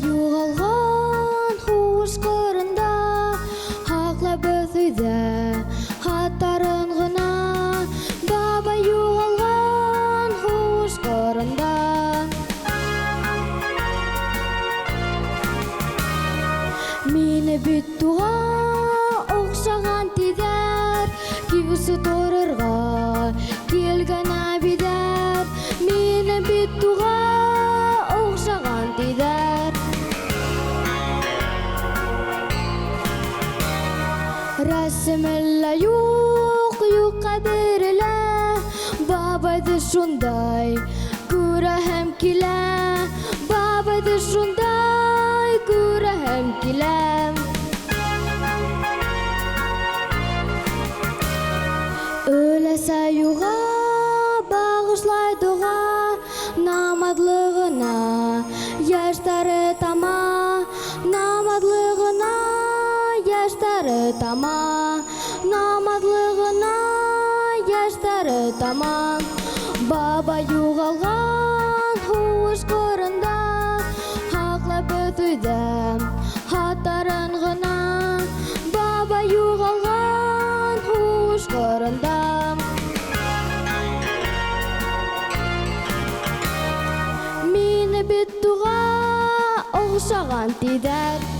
юғалған хуш қырында, хақлап өтуді хаттарын ғына. Баба юғалған хуш қырында. Мені бүт туға оқшаған тидер, кеусі торырға келген абидер. Мені бүт туға оқшаған тидер. Рәсімілі юқ қабірілі, бабайды шундай көрәхім келі. Бабайды шундай көрәхім келі. Өләсә юға бағышлай дұға, намадлығына яштары тама. Намадлығына яштары тама. Намадлығына яштары тама. Баба юғалған хуш қырында, хақлап өтуді хаттарын ғына. Баба юғалған хуш қырында. Мені бүт туға оқшаған тидер.